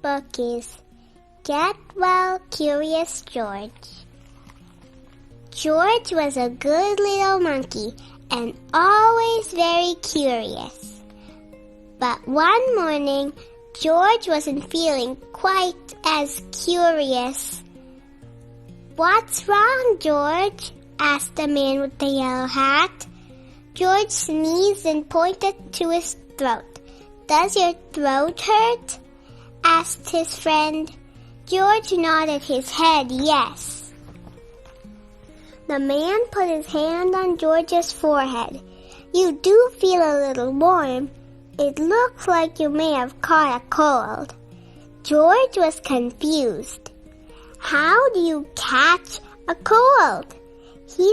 book is Get Well, Curious George. George was a good little monkey and always very curious. But one morning, George wasn't feeling quite as curious. "What's wrong, George?" asked the man with the yellow hat. George sneezed and pointed to his throat. "Does your throat hurt?" asked his friend. George nodded his head yes. The man put his hand on George's forehead. "You do feel a little warm. It looks like you may have caught a cold." George was confused. How do you catch a cold? He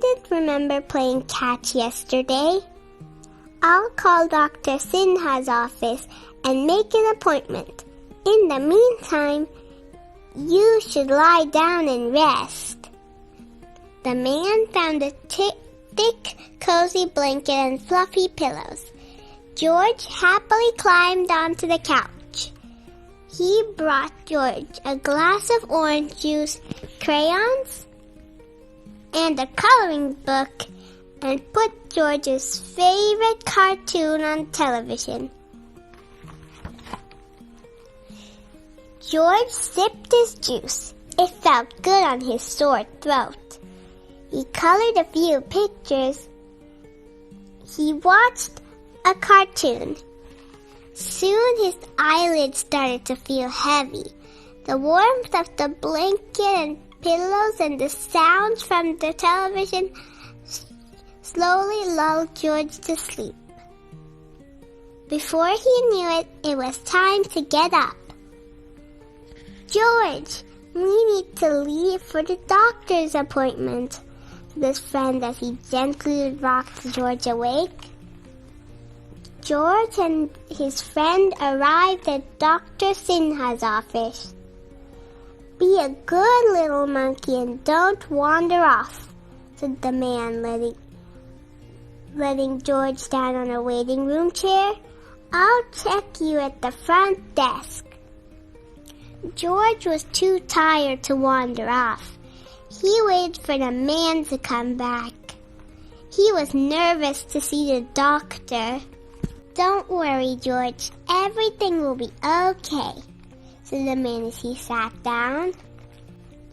didn't remember playing catch yesterday. "I'll call Dr. Sinha's office and make an appointment. In the meantime, you should lie down and rest." The man found a thick, cozy blanket and fluffy pillows. George happily climbed onto the couch. He brought George a glass of orange juice, crayons, and a coloring book, and put George's favorite cartoon on television. George sipped his juice. It felt good on his sore throat. He colored a few pictures. He watched a cartoon. Soon his eyelids started to feel heavy. The warmth of the blanket and pillows and the sounds from the television slowly lulled George to sleep. Before he knew it, it was time to get up. "George, we need to leave for the doctor's appointment," said his friend as he gently rocked George awake. George and his friend arrived at Dr. Sinha's office. "Be a good little monkey and don't wander off," said the man, letting George down on a waiting room chair. "I'll check you at the front desk." George was too tired to wander off. He waited for the man to come back. He was nervous to see the doctor. "Don't worry, George. Everything will be okay," said the man as he sat down.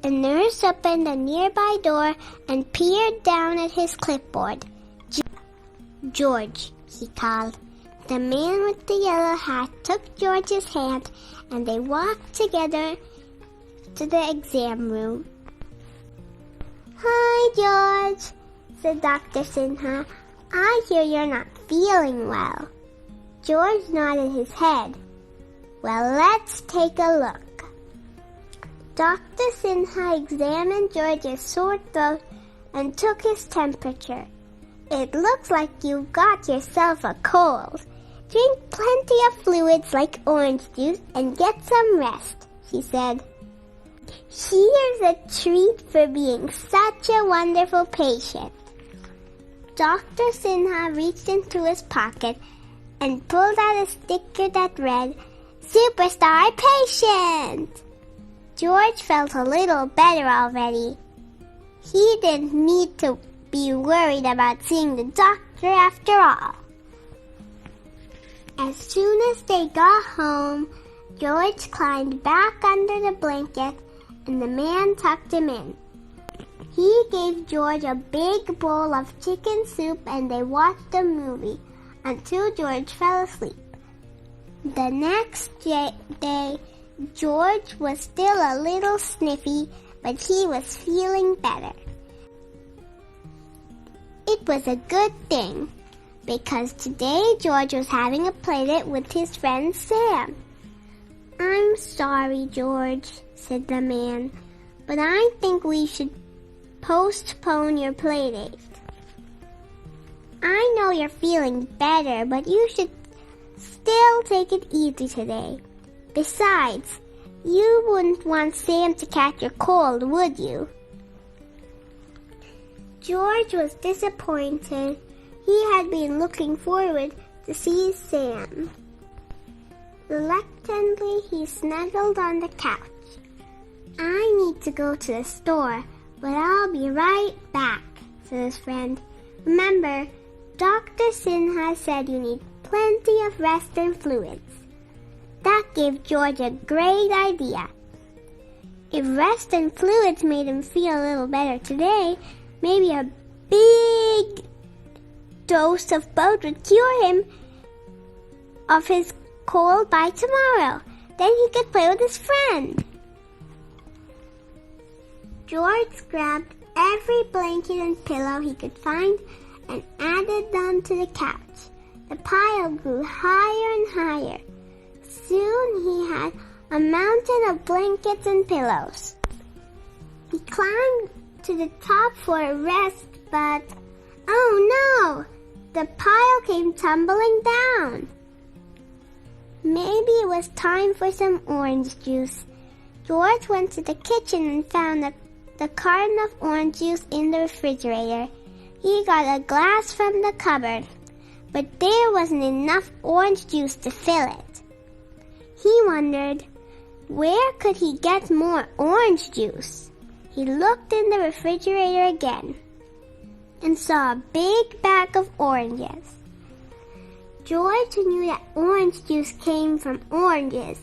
The nurse opened a nearby door and peered down at his clipboard. "George," he called. The man with the yellow hat took George's hand and they walked together to the exam room. "Hi, George," said Dr. Sinha. "I hear you're not feeling well." George nodded his head. "Well, let's take a look." Dr. Sinha examined George's sore throat and took his temperature. "It looks like you've got yourself a cold. Drink plenty of fluids like orange juice and get some rest," she said. "Here's a treat for being such a wonderful patient." Dr. Sinha reached into his pocket and pulled out a sticker that read, "Superstar Patient." George felt a little better already. He didn't need to be worried about seeing the doctor after all. As soon as they got home, George climbed back under the blanket and the man tucked him in. He gave George a big bowl of chicken soup and they watched a movie until George fell asleep. The next day, George was still a little sniffy, but he was feeling better. It was a good thing, because today George was having a playdate with his friend Sam. "I'm sorry, George," said the man, "but I think we should postpone your playdate. I know you're feeling better, but you should still take it easy today. Besides, you wouldn't want Sam to catch a cold, would you?" George was disappointed. He had been looking forward to see Sam. Reluctantly, he snuggled on the couch. "I need to go to the store, but I'll be right back," said his friend. "Remember, Dr. Sinha said you need plenty of rest and fluids." That gave George a great idea. If rest and fluids made him feel a little better today, maybe a big dose of both would cure him of his cold by tomorrow. Then he could play with his friend. George grabbed every blanket and pillow he could find and added them to the couch. The pile grew higher and higher. Soon he had a mountain of blankets and pillows. He climbed to the top for a rest, but oh no! The pile came tumbling down. Maybe it was time for some orange juice. George went to the kitchen and found the carton of orange juice in the refrigerator. He got a glass from the cupboard, but there wasn't enough orange juice to fill it. He wondered, where could he get more orange juice? He looked in the refrigerator again and saw a big bag of oranges. George knew that orange juice came from oranges.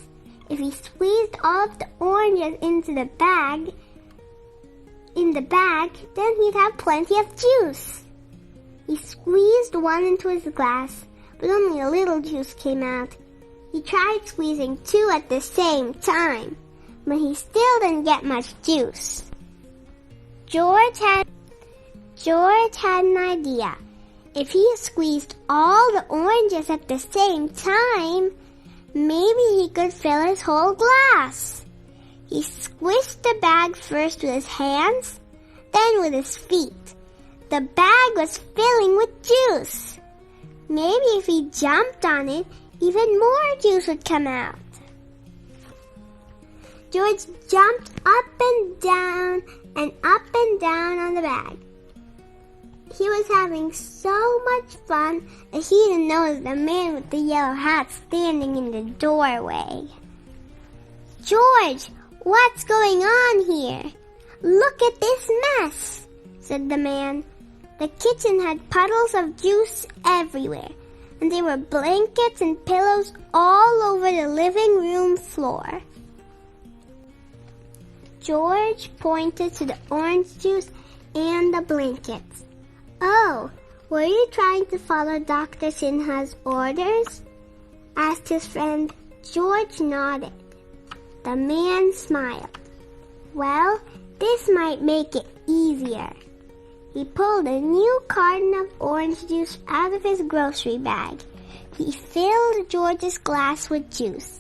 If he squeezed all of the oranges into the bag, then he'd have plenty of juice. He squeezed one into his glass, but only a little juice came out. He tried squeezing two at the same time, but he still didn't get much juice. George had an idea. If he squeezed all the oranges at the same time, maybe he could fill his whole glass. He squished the bag first with his hands, then with his feet. The bag was filling with juice. Maybe if he jumped on it, even more juice would come out. George jumped up and down on the bag. He was having so much fun that he didn't notice the man with the yellow hat standing in the doorway. "George, what's going on here? Look at this mess," said the man. The kitchen had puddles of juice everywhere, and there were blankets and pillows all over the living room floor. George pointed to the orange juice and the blankets. "Oh, were you trying to follow Dr. Sinha's orders?" asked his friend. George nodded. The man smiled. "Well, this might make it easier." He pulled a new carton of orange juice out of his grocery bag. He filled George's glass with juice.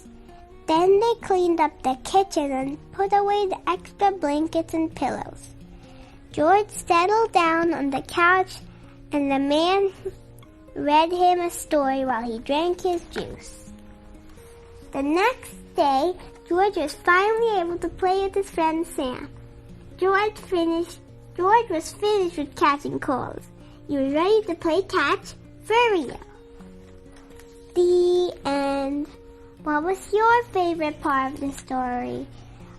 Then they cleaned up the kitchen and put away the extra blankets and pillows. George settled down on the couch, and the man read him a story while he drank his juice. The next day, George was finally able to play with his friend Sam. George was finished with catching colds. He was ready to play catch for real. The end. What was your favorite part of the story?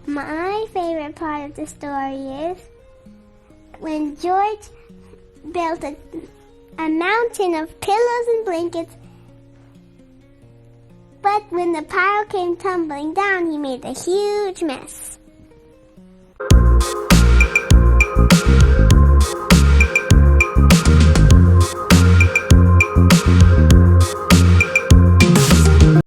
My favorite part of the story is when George built a mountain of pillows and blankets, but when the pile came tumbling down, he made a huge mess.